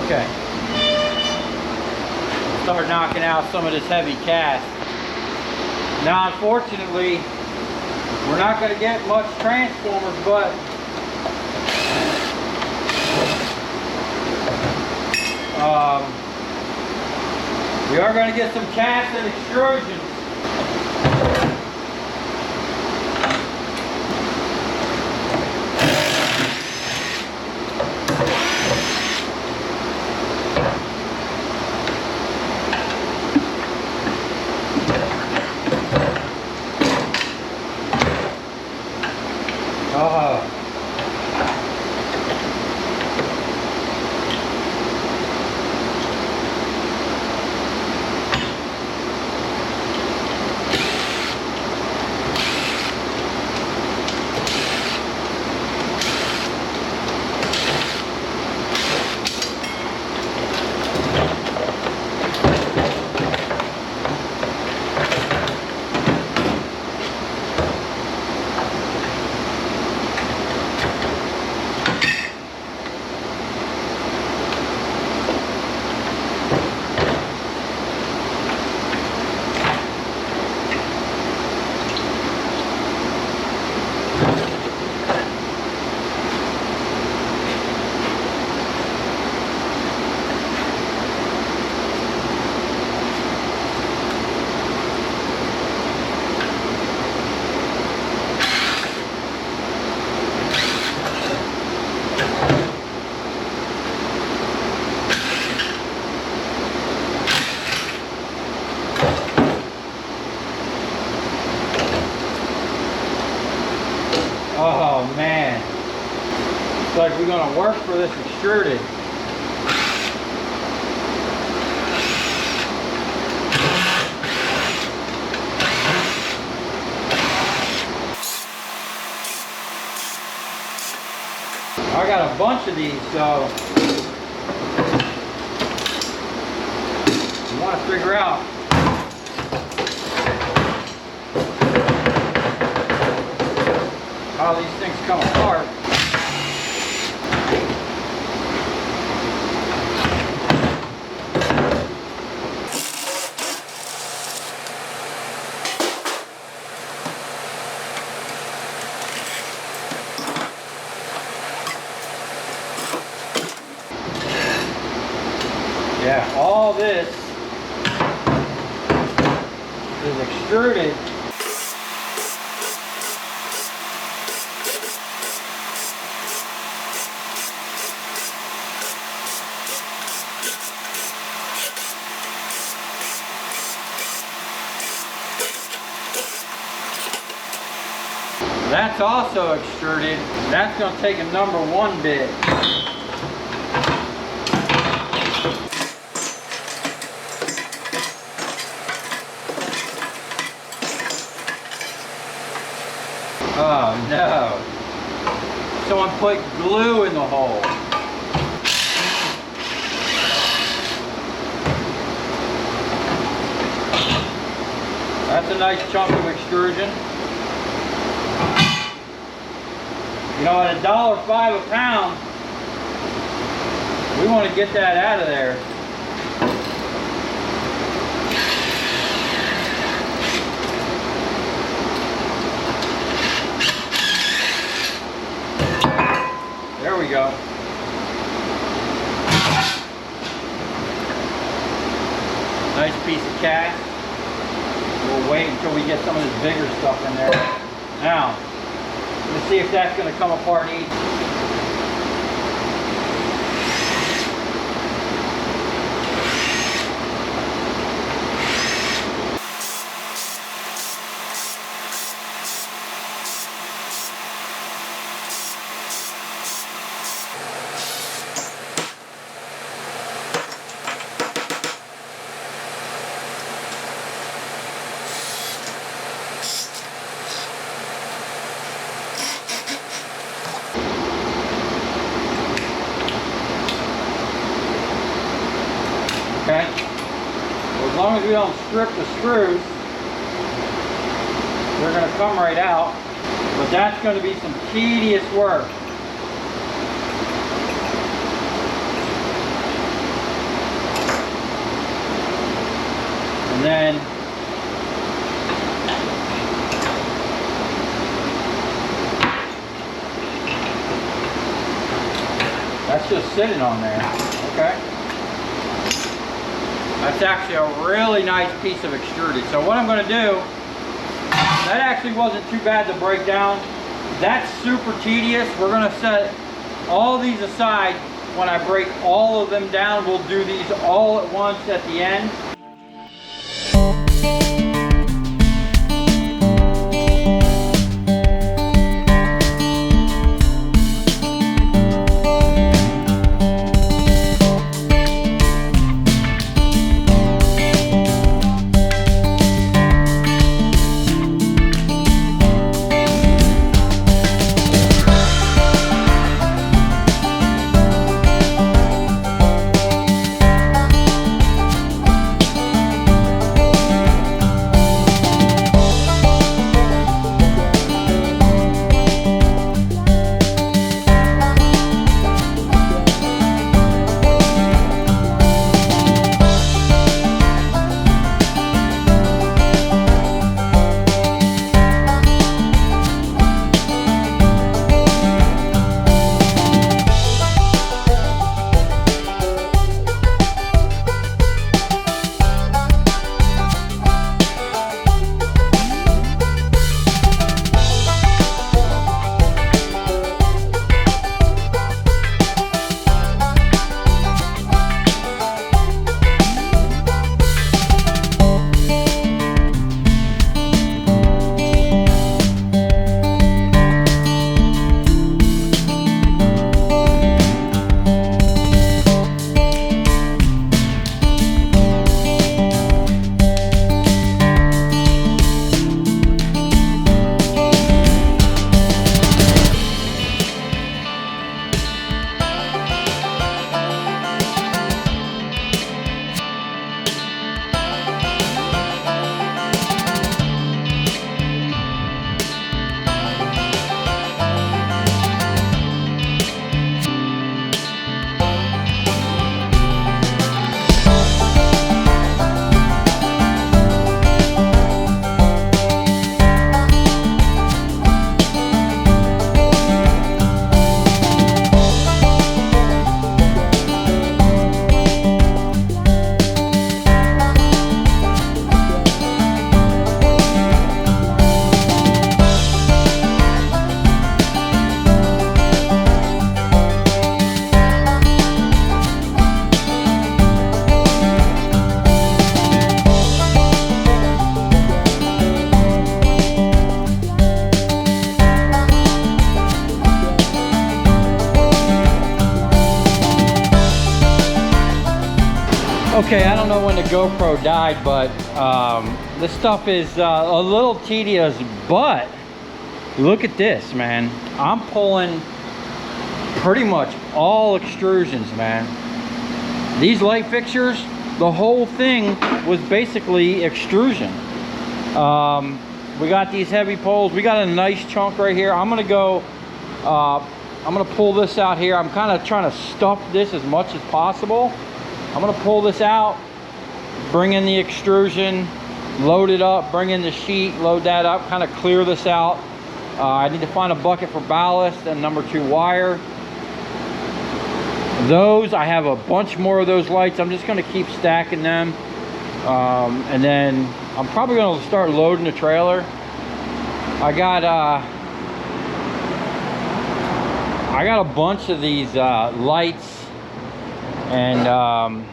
Okay. Start knocking out some of this heavy cast. Now, unfortunately, we're not going to get much transformers, but we are going to get some cast and extrusions. Oh man, it's like we're gonna work for this extruded. I got a bunch of these, so you want to figure out how these things come apart. Yeah, all this is extruded. That's also extruded. That's going to take a number 1 bit. Oh no. Someone put glue in the hole. That's a nice chunk of extrusion. You know, at $1.05 a pound, we want to get that out of there. There we go. Nice piece of cast. We'll wait until we get some of this bigger stuff in there. Now, let's see if that's going to come apart easy. Okay? Well, as long as we don't strip the screws, they're going to come right out. But that's going to be some tedious work. And then that's just sitting on there, okay? That's actually a really nice piece of extruded. So what I'm gonna do, that actually wasn't too bad to break down. That's super tedious. We're gonna set all these aside. When I break all of them down, we'll do these all at once at the end. Okay, I don't know when the GoPro died, but this stuff is a little tedious, but look at this, man. I'm pulling pretty much all extrusions, man. These light fixtures, the whole thing was basically extrusion. We got these heavy poles. We got a nice chunk right here. I'm gonna go, I'm gonna pull this out here. I'm kind of trying to stuff this as much as possible. I'm gonna pull this out, bring in the extrusion, load it up, bring in the sheet, load that up, kind of clear this out. I need to find a bucket for ballast and number 2 wire. Those, I have a bunch more of those lights. I'm just gonna keep stacking them. And then I'm probably gonna start loading the trailer. I got a bunch of these lights. And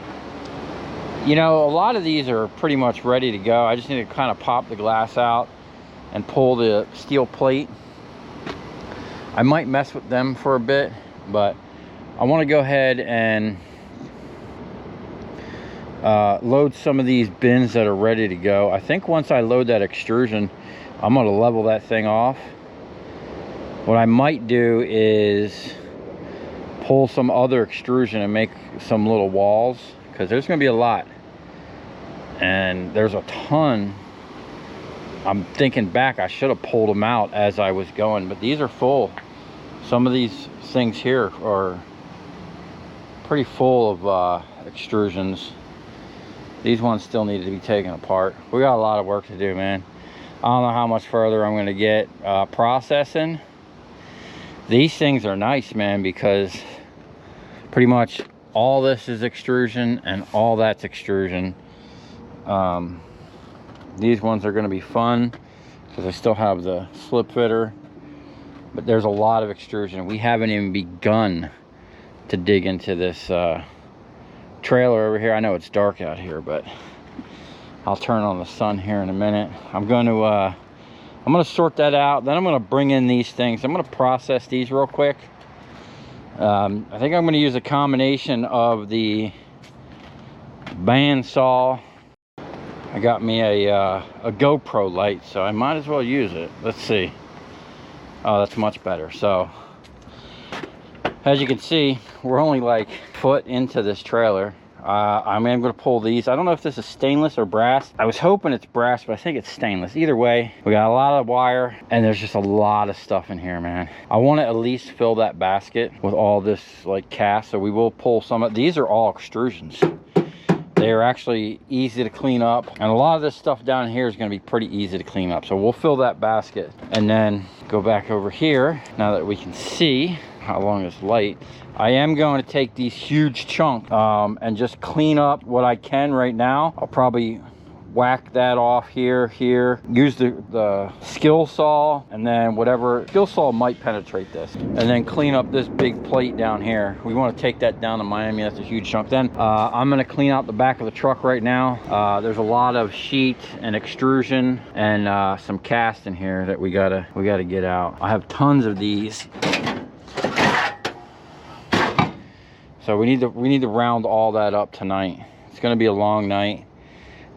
you know, a lot of these are pretty much ready to go. I just need to kind of pop the glass out and pull the steel plate. I might mess with them for a bit, but I want to go ahead and load some of these bins that are ready to go. I think once I load that extrusion, I'm going to level that thing off. What I might do is pull some other extrusion and make some little walls, because there's going to be a lot, and there's a ton. I'm thinking back, I should have pulled them out as I was going, but these are full. Some of these things here are pretty full of extrusions. These ones still need to be taken apart. We got a lot of work to do, man. I don't know how much further I'm gonna get processing. These things are nice, man, because pretty much all this is extrusion and all that's extrusion. These ones are gonna be fun because I still have the slip fitter, but there's a lot of extrusion. We haven't even begun to dig into this trailer over here. I know it's dark out here, but I'll turn on the sun here in a minute. I'm gonna sort that out. Then I'm gonna bring in these things. I'm gonna process these real quick. I think I'm gonna use a combination of the bandsaw. I got me a GoPro light, so I might as well use it. Let's see. Oh, that's much better. So as you can see, we're only like a foot into this trailer. I'm going to pull these. I don't know if this is stainless or brass. I was hoping it's brass, but I think it's stainless. Either way, we got a lot of wire and there's just a lot of stuff in here, man. I want to at least fill that basket with all this like cast, so we will pull some of these. Are all extrusions. They are actually easy to clean up, and a lot of this stuff down here is going to be pretty easy to clean up. So we'll fill that basket and then go back over here. Now that we can see how long it's light, I am going to take these huge chunks and just clean up what I can right now. I'll probably whack that off here, use the skill saw, and then whatever skill saw might penetrate this, and then clean up this big plate down here. We want to take that down to Miami. That's a huge chunk. Then I'm going to clean out the back of the truck right now. There's a lot of sheet and extrusion and some cast in here that we gotta get out. I have tons of these, so we need to round all that up tonight. It's going to be a long night.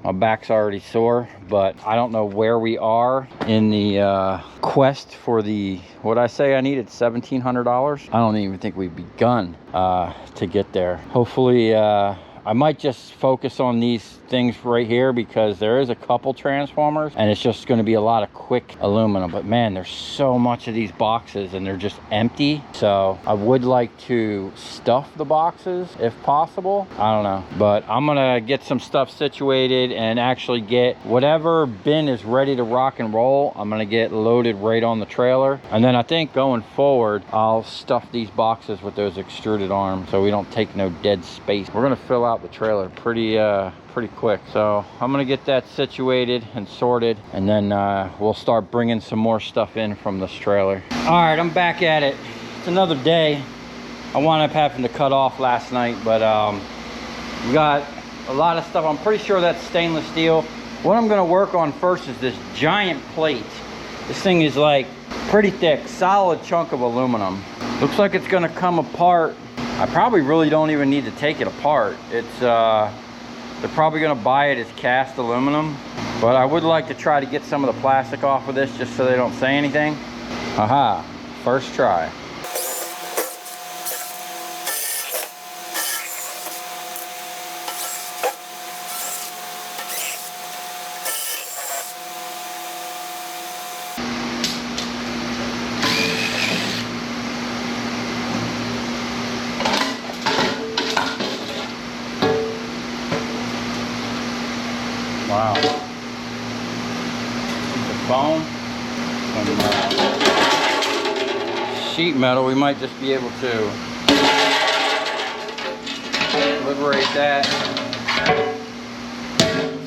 My back's already sore, but I don't know where we are in the quest for the, what I say I needed, $1,700. I don't even think we've begun to get there. Hopefully, I might just focus on these things right here because there is a couple transformers and it's just going to be a lot of quick aluminum. But man, there's so much of these boxes and they're just empty. So I would like to stuff the boxes if possible. I don't know, but I'm gonna get some stuff situated and actually get whatever bin is ready to rock and roll. I'm gonna get loaded right on the trailer, and then I think going forward I'll stuff these boxes with those extruded arms so we don't take no dead space. We're gonna fill out the trailer pretty quick. So I'm gonna get that situated and sorted, and then we'll start bringing some more stuff in from this trailer. All right, I'm back at it. It's another day. I wound up having to cut off last night, but we got a lot of stuff. I'm pretty sure that's stainless steel. What I'm gonna work on first is this giant plate. This thing is like pretty thick, solid chunk of aluminum. Looks like it's gonna come apart. I probably really don't even need to take it apart. It's they're probably gonna buy it as cast aluminum, but I would like to try to get some of the plastic off of this just so they don't say anything. Aha, first try. Wow. The foam and sheet metal, we might just be able to liberate that,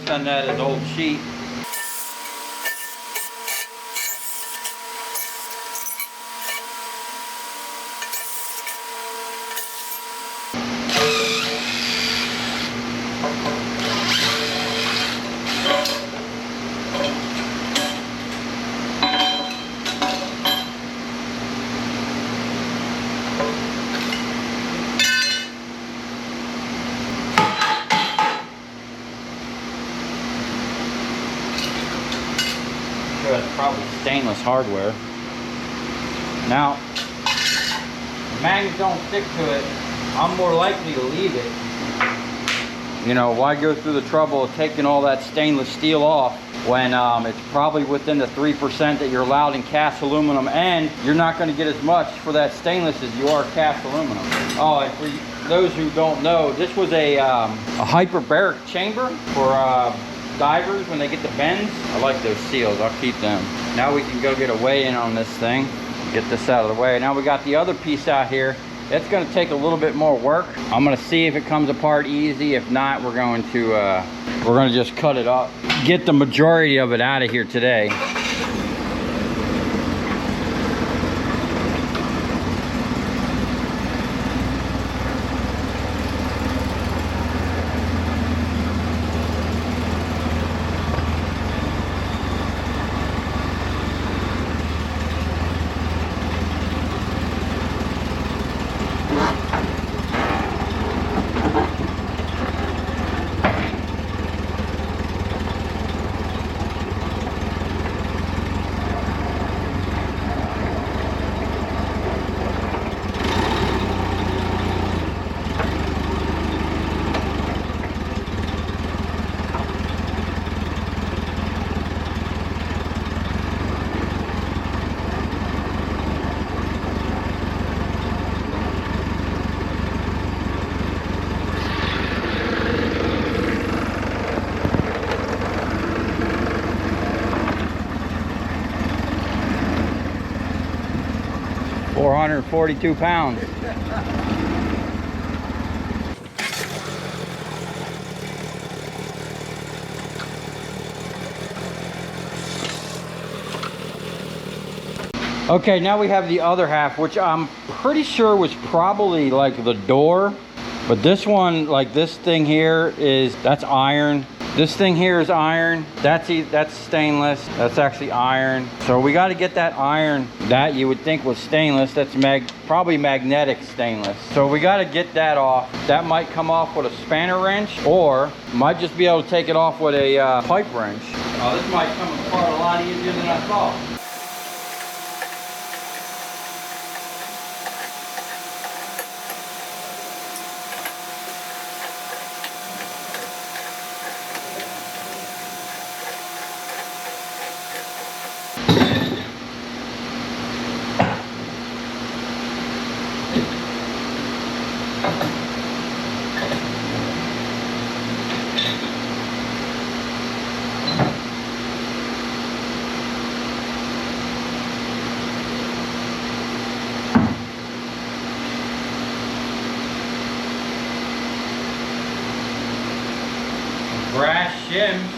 send that as old sheet. It's probably stainless hardware. Now, the magnets don't stick to it. I'm more likely to leave it. You know, why go through the trouble of taking all that stainless steel off when it's probably within the 3% that you're allowed in cast aluminum, and you're not going to get as much for that stainless as you are cast aluminum. Oh, those who don't know, this was a hyperbaric chamber for divers when they get the bends. I like those seals, I'll keep them. Now we can go get a weigh-in on this thing. Get this out of the way. Now we got the other piece out here. It's gonna take a little bit more work. I'm gonna see if it comes apart easy. If not, we're gonna just cut it up. Get the majority of it out of here today. $442 pounds. Okay, now we have the other half, which I'm pretty sure was probably like the door, but this one, like this thing here that's iron. This thing here is iron. That's stainless. That's actually iron. So we got to get that iron that you would think was stainless. That's probably magnetic stainless. So we got to get that off. That might come off with a spanner wrench, or might just be able to take it off with a pipe wrench. This might come apart a lot easier than I thought. Brass shims.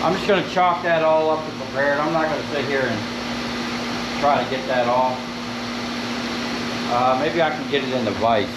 I'm just going to chalk that all up to prepared. I'm not going to sit here and try to get that off. Maybe I can get it in the vise.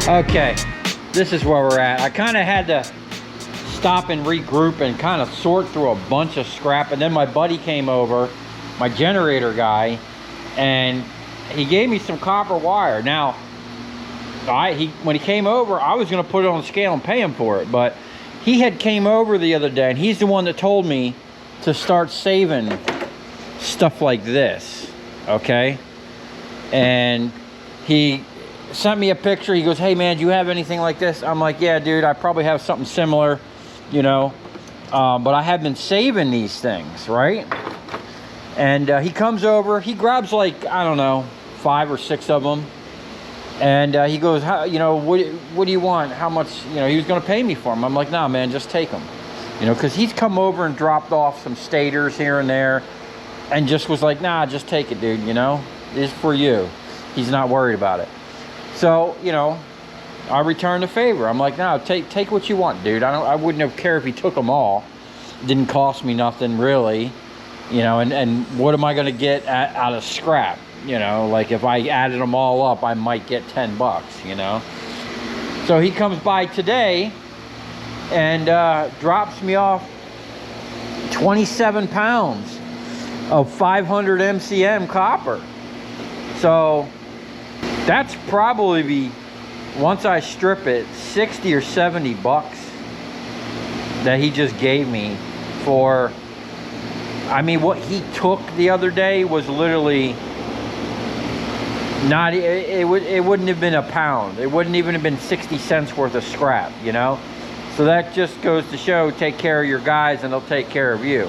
Okay, this is where we're at. I kind of had to stop and regroup and kind of sort through a bunch of scrap, and then my buddy came over, my generator guy, and he gave me some copper wire. Now, when he came over, I was going to put it on the scale and pay him for it, but he had came over the other day, and he's the one that told me to start saving stuff like this, okay? And he sent me a picture. He goes, hey man, do you have anything like this? I'm like, yeah dude, I probably have something similar, you know, but I have been saving these things, right? And he comes over, he grabs like, I don't know, 5 or 6 of them, And he goes, you know, what do you want? How much, you know, he was going to pay me for them. I'm like, nah, man, just take them. You know, because he's come over and dropped off some stators here and there and just was like, nah, just take it, dude, you know, it's for you. He's not worried about it. So, you know, I returned the favor. I'm like, no, take what you want, dude. I wouldn't have cared if he took them all. It didn't cost me nothing really, you know, and what am I going to get out of scrap? You know, like if I added them all up, I might get 10 bucks, you know. So he comes by today and drops me off 27 pounds of 500 MCM copper. So that's probably, once I strip it, 60 or 70 bucks that he just gave me for, I mean, what he took the other day was literally not, it wouldn't have been a pound. It wouldn't even have been 60 cents worth of scrap, you know? So that just goes to show, take care of your guys and they'll take care of you.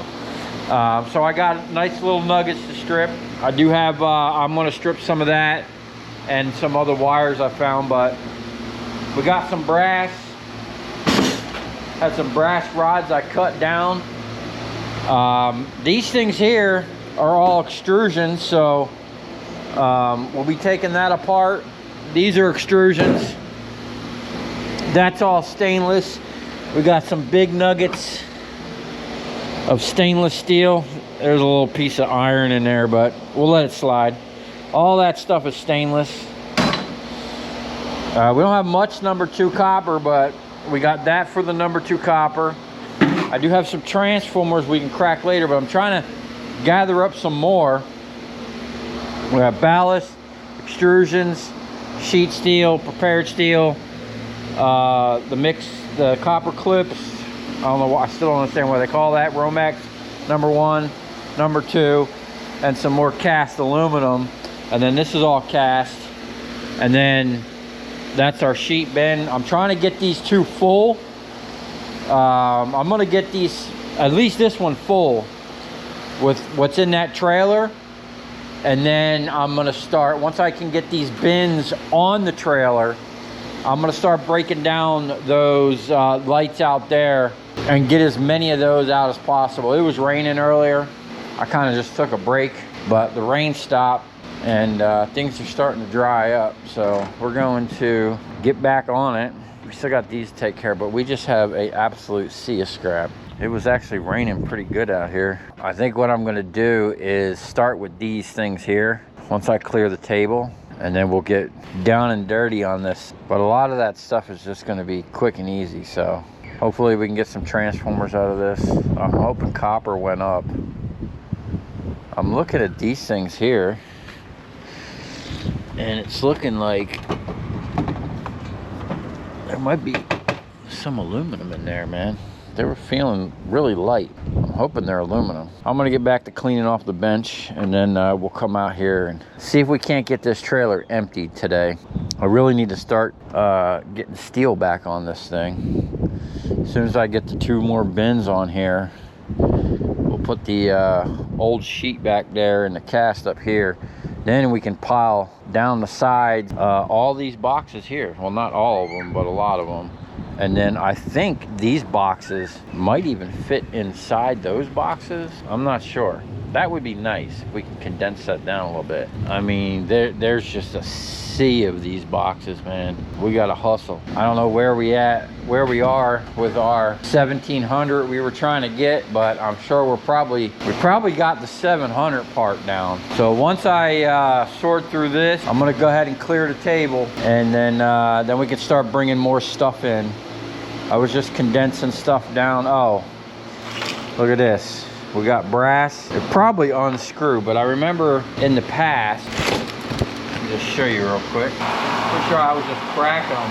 So I got nice little nuggets to strip. I do have, I'm gonna strip some of that and some other wires I found, but we got some brass. Had some brass rods I cut down. These things here are all extrusions, so we'll be taking that apart. These are extrusions. That's all stainless. We got some big nuggets of stainless steel. There's a little piece of iron in there, but we'll let it slide. All that stuff is stainless. We don't have much number 2 copper, but we got that for the number 2 copper. I do have some transformers we can crack later, but I'm trying to gather up some more. We have ballast, extrusions, sheet steel, prepared steel, the copper clips. I don't know why, I still don't understand what they call that. Romex, number 1, number 2, and some more cast aluminum. And then this is all cast. And then that's our sheet bin. I'm trying to get these 2 full. I'm gonna get these, at least this one full with what's in that trailer. And then I'm gonna start, once I can get these bins on the trailer, I'm gonna start breaking down those lights out there and get as many of those out as possible. It was raining earlier. I kind of just took a break, but the rain stopped and things are starting to dry up. So we're going to get back on it. We still got these to take care of, but we just have an absolute sea of scrap. It was actually raining pretty good out here. I think what I'm gonna do is start with these things here once I clear the table, and then we'll get down and dirty on this. But a lot of that stuff is just gonna be quick and easy, so hopefully we can get some transformers out of this. I'm hoping copper went up. I'm looking at these things here, and it's looking like there might be some aluminum in there, man. They were feeling really light. I'm hoping they're aluminum. I'm gonna get back to cleaning off the bench, and then we'll come out here and see if we can't get this trailer emptied today. I really need to start getting steel back on this thing. As soon as I get the 2 more bins on here, we'll put the old sheet back there and the cast up here. Then we can pile down the sides all these boxes here. Well, not all of them, but a lot of them. And then I think these boxes might even fit inside those boxes. I'm not sure. That would be nice if we can condense that down a little bit. I mean, there's just a sea of these boxes, man. We gotta hustle. I don't know where we are with our 1700 we were trying to get, but I'm sure we probably got the 700 part down. So once I sort through this, I'm gonna go ahead and clear the table, and then we can start bringing more stuff in. I was just condensing stuff down. Oh, look at this. We got brass. It probably unscrew, but I remember in the past, let me just show you real quick. Pretty sure I was just cracking them.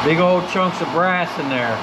Big old chunks of brass in there.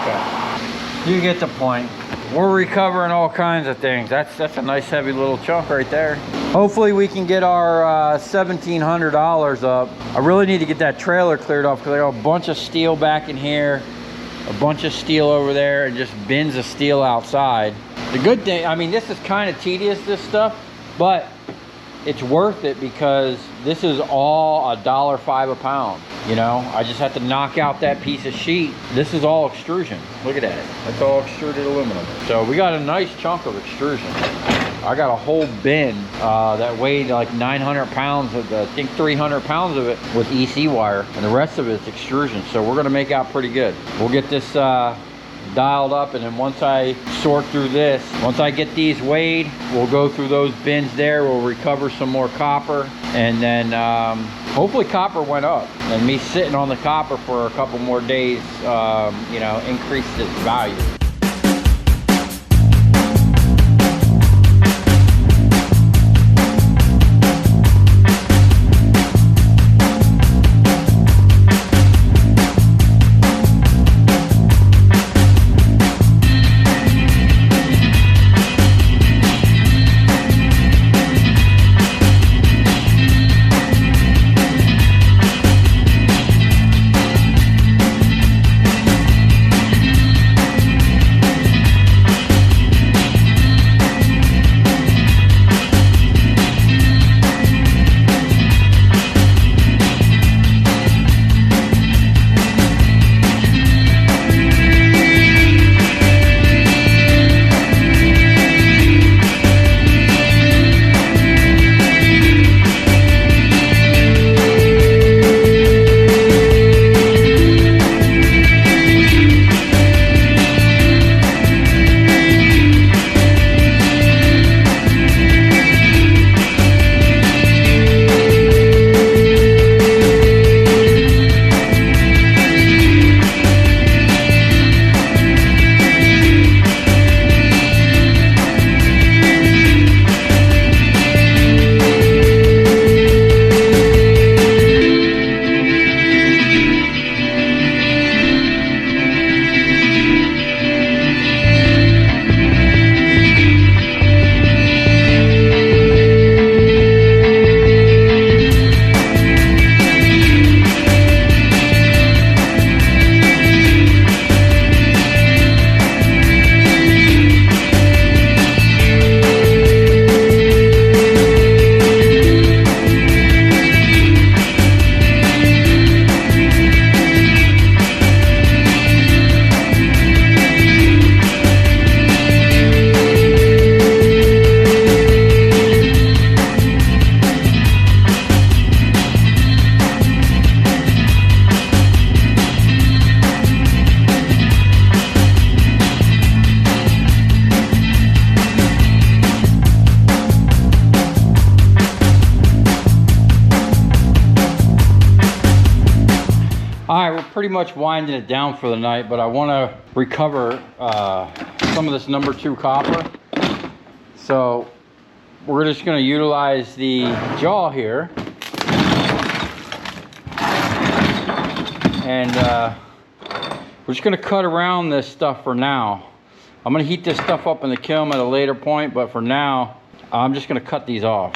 Okay. You get the point. We're recovering all kinds of things. That's a nice heavy little chunk right there. Hopefully we can get our $1,700 up. I really need to get that trailer cleared off because I got a bunch of steel back in here, a bunch of steel over there, and just bins of steel outside. The good thing, I mean, this is kind of tedious, this stuff, but it's worth it because this is all $1.05 a pound. You know, I just have to knock out that piece of sheet. This is all extrusion. Look at that. That's all extruded aluminum. So we got a nice chunk of extrusion. I got a whole bin that weighed like 900 pounds of I think 300 pounds of it with EC wire, and the rest of it's extrusion. So we're gonna make out pretty good. We'll get this dialed up, and then once I sort through this, once I get these weighed, we'll go through those bins there. We'll recover some more copper, and then hopefully copper went up, and me sitting on the copper for a couple more days, you know, increased its value. Pretty much winding it down for the night, but I want to recover some of this #2 copper. So we're just going to utilize the jaw here, and we're just going to cut around this stuff for now. I'm going to heat this stuff up in the kiln at a later point, but for now I'm just going to cut these off.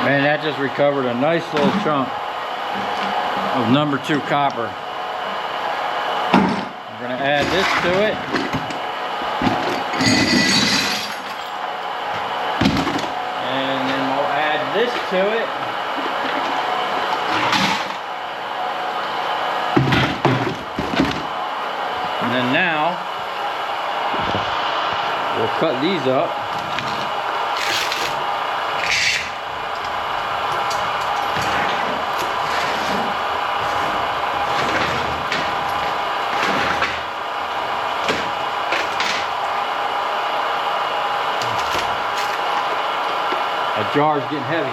Man, that just recovered a nice little chunk of #2 copper. I'm gonna add this to it. And then we'll add this to it. And then now, we'll cut these up. That jar's getting heavy.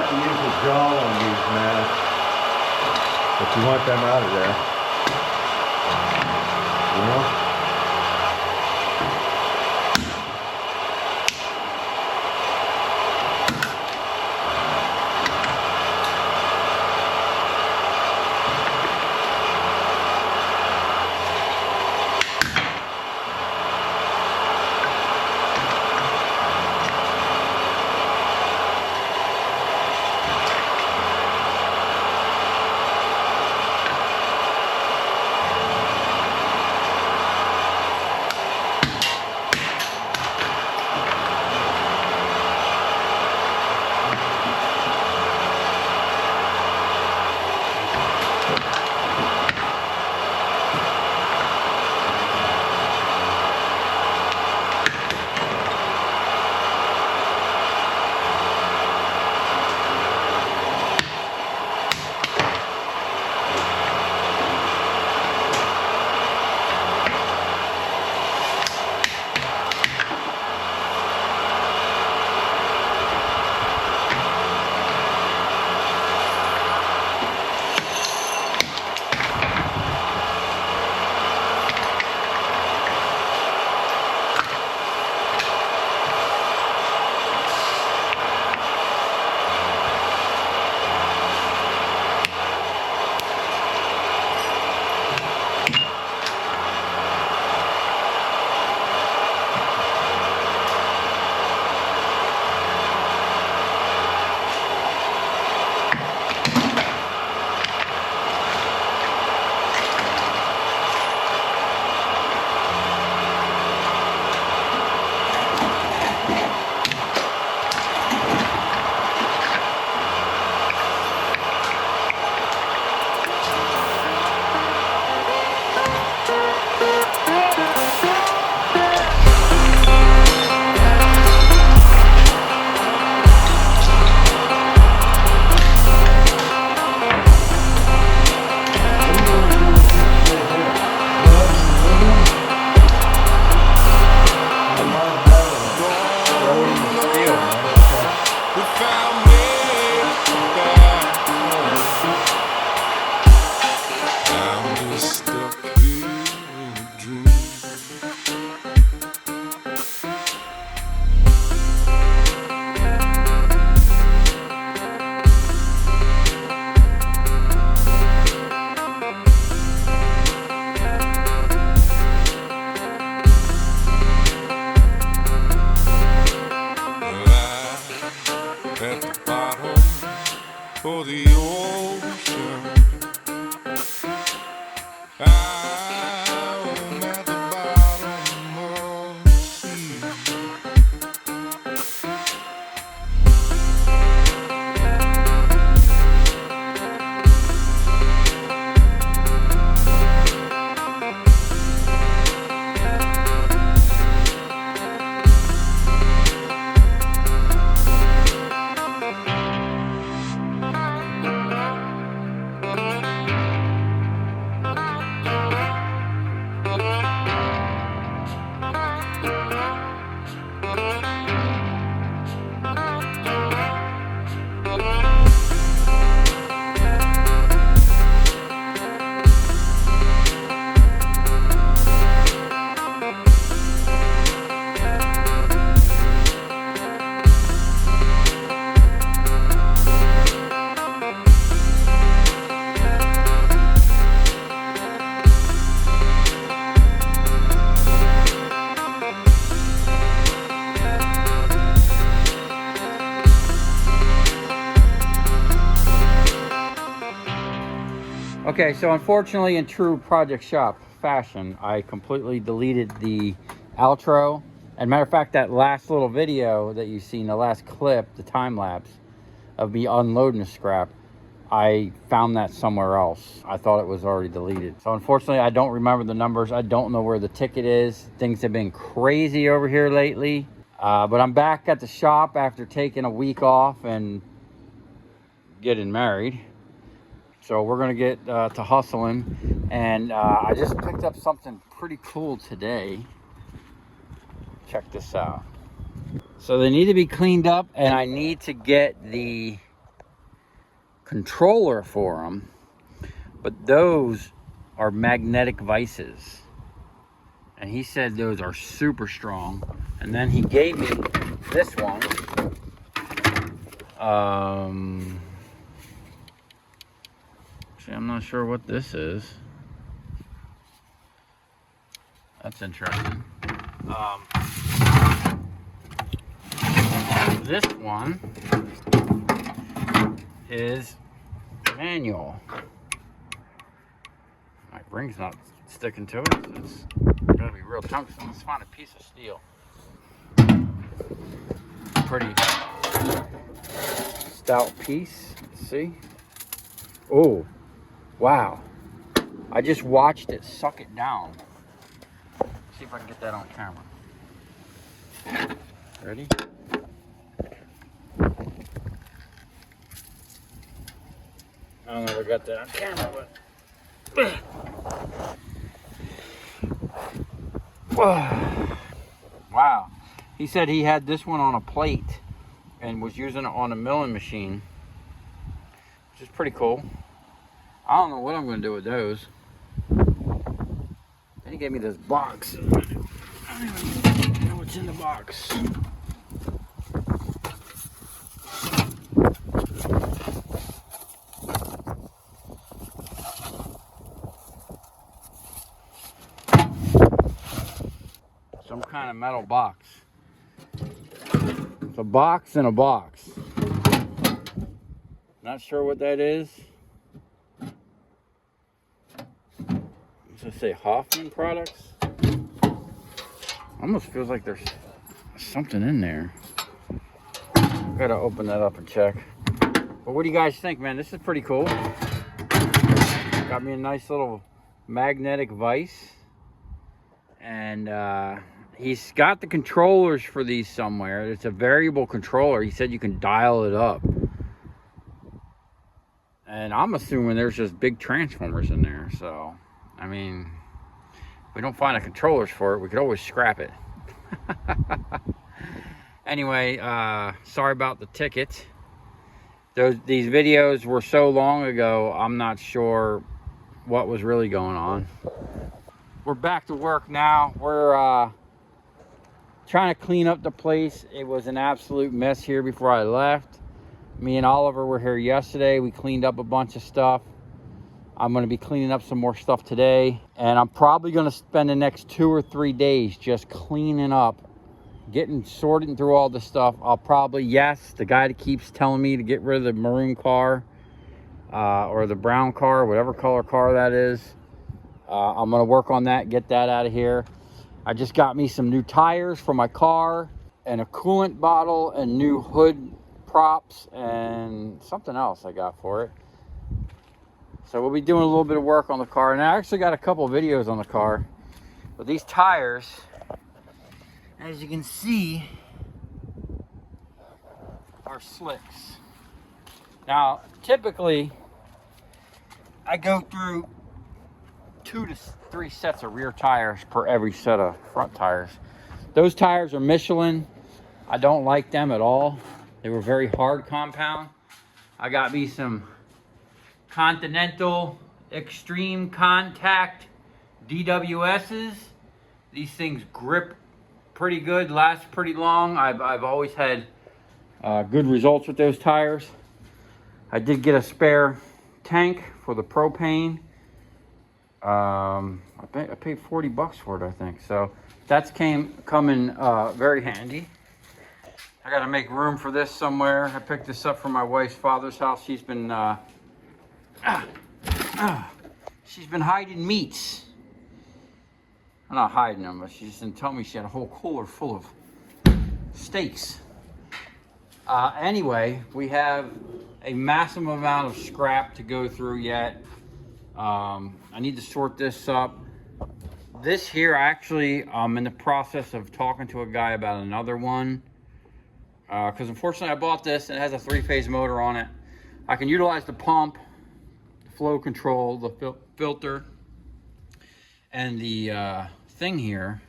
have to use the jaw on these, man. If you want them out of there. You know? For the ocean, I'm at the bottom of the sea. Okay, so unfortunately, in true Project Shop fashion, I completely deleted the outro. And matter of fact, that last little video that you've seen, the last clip, the time lapse of me unloading the scrap, I found that somewhere else. I thought it was already deleted. So unfortunately, I don't remember the numbers. I don't know where the ticket is. Things have been crazy over here lately. But I'm back at the shop after taking a week off and getting married. So we're gonna get to hustling, and I just picked up something pretty cool today. Check this out. So they need to be cleaned up, and I need to get the controller for them, but those are magnetic vices. And he said those are super strong. And then he gave me this one. Actually, I'm not sure what this is. That's interesting. This one is manual. My ring's not sticking to it. It's gotta be real tungsten. Let's find a piece of steel. Pretty stout piece. Let's see. Oh, wow. I just watched it suck it down. See if I can get that on camera. Ready? I don't know if I got that on camera, but wow. He said he had this one on a plate and was using it on a milling machine, which is pretty cool. I don't know what I'm going to do with those. Then he gave me this box. I don't even know what's in the box. Some kind of metal box. It's a box in a box. Not sure what that is. Does it say Hoffman products? Almost feels like there's something in there. Gotta open that up and check. But what do you guys think, man? This is pretty cool. Got me a nice little magnetic vise. And he's got the controllers for these somewhere. It's a variable controller. He said you can dial it up. And I'm assuming there's just big transformers in there. So, I mean, if we don't find the controllers for it, we could always scrap it. Anyway, sorry about the ticket. These videos were so long ago, I'm not sure what was really going on. We're back to work now. We're trying to clean up the place. It was an absolute mess here before I left. Me and Oliver were here yesterday. We cleaned up a bunch of stuff. I'm going to be cleaning up some more stuff today. And I'm probably going to spend the next 2 or 3 days just cleaning up, sorting through all the stuff. I'll probably, yes, the guy that keeps telling me to get rid of the maroon car or the brown car, whatever color car that is. I'm going to work on that, get that out of here. I just got me some new tires for my car and a coolant bottle and new hood props and something else I got for it. So we'll be doing a little bit of work on the car. And I actually got a couple of videos on the car. But these tires, as you can see, are slicks. Now, typically, I go through 2 to 3 sets of rear tires per every set of front tires. Those tires are Michelin. I don't like them at all. They were very hard compound. I got me some Continental Extreme Contact DWSs. These things grip pretty good, last pretty long. I've always had good results with those tires. I did get a spare tank for the propane. I paid $40 for it, I think. So that's coming very handy. I got to make room for this somewhere. I picked this up from my wife's father's house. She's been hiding meats. I'm not hiding them, but she just didn't tell me she had a whole cooler full of steaks. Anyway, we have a massive amount of scrap to go through yet. I need to sort this up. This here, actually, I'm in the process of talking to a guy about another one. Because unfortunately I bought this and it has a 3-phase motor on it. I can utilize the pump, the flow control, the filter, and the thing here,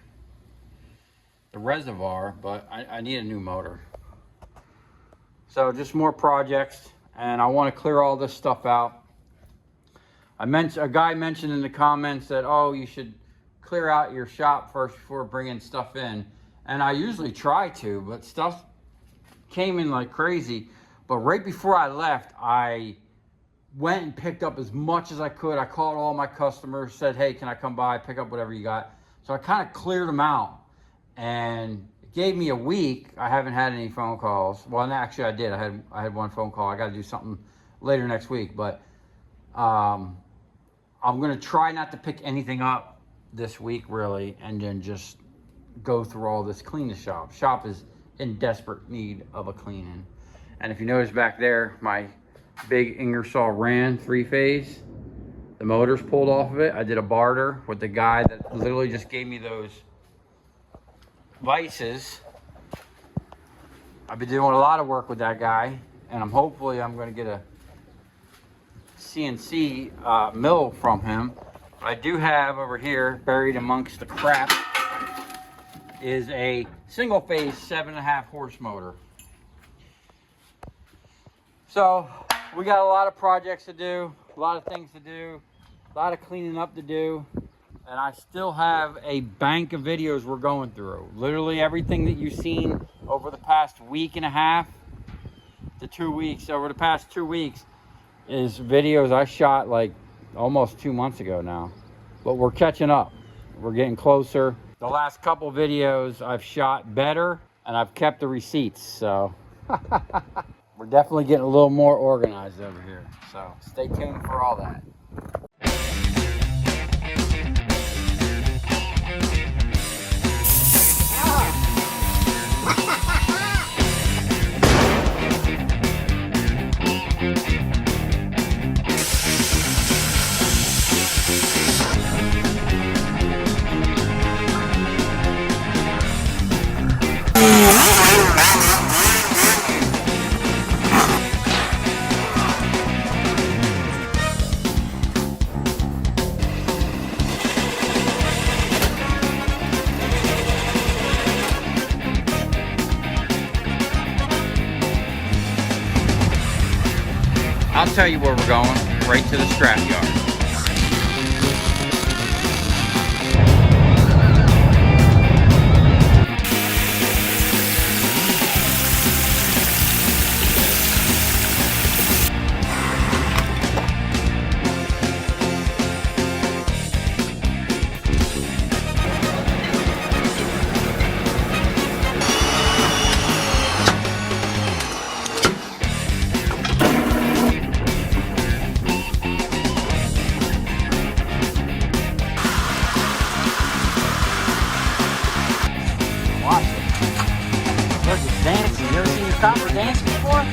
the reservoir, but I need a new motor. So just more projects, and I want to clear all this stuff out. A guy mentioned in the comments that, oh, you should clear out your shop first before bringing stuff in. And I usually try to, but stuff came in like crazy. But right before I left, I went and picked up as much as I could. I called all my customers, said, hey, can I come by, pick up whatever you got? So I kind of cleared them out. And it gave me a week. I haven't had any phone calls. Well, actually I did. I had one phone call. I got to do something later next week. But I'm going to try not to pick anything up this week, really, and then just go through all this, clean the shop. Shop is in desperate need of a cleaning. And if you notice back there, my big Ingersoll Rand 3-phase, the motor's pulled off of it. I did a barter with the guy that literally just gave me those vices. I've been doing a lot of work with that guy, and I'm going to get a CNC mill from him. But I do have over here, buried amongst the crap, is a single phase 7.5 horse motor. So we got a lot of projects to do, a lot of things to do, a lot of cleaning up to do, and I still have a bank of videos we're going through. Literally everything that you've seen over the past week and a half to 2 weeks, over the past 2 weeks, is videos I shot like almost 2 months ago now. But we're catching up. We're getting closer. The last couple videos I've shot better, and I've kept the receipts, so we're definitely getting a little more organized over here. So stay tuned for all that. I'll tell you where we're going, right to the scrap yard. Dancing. You ever seen your copper dancing before?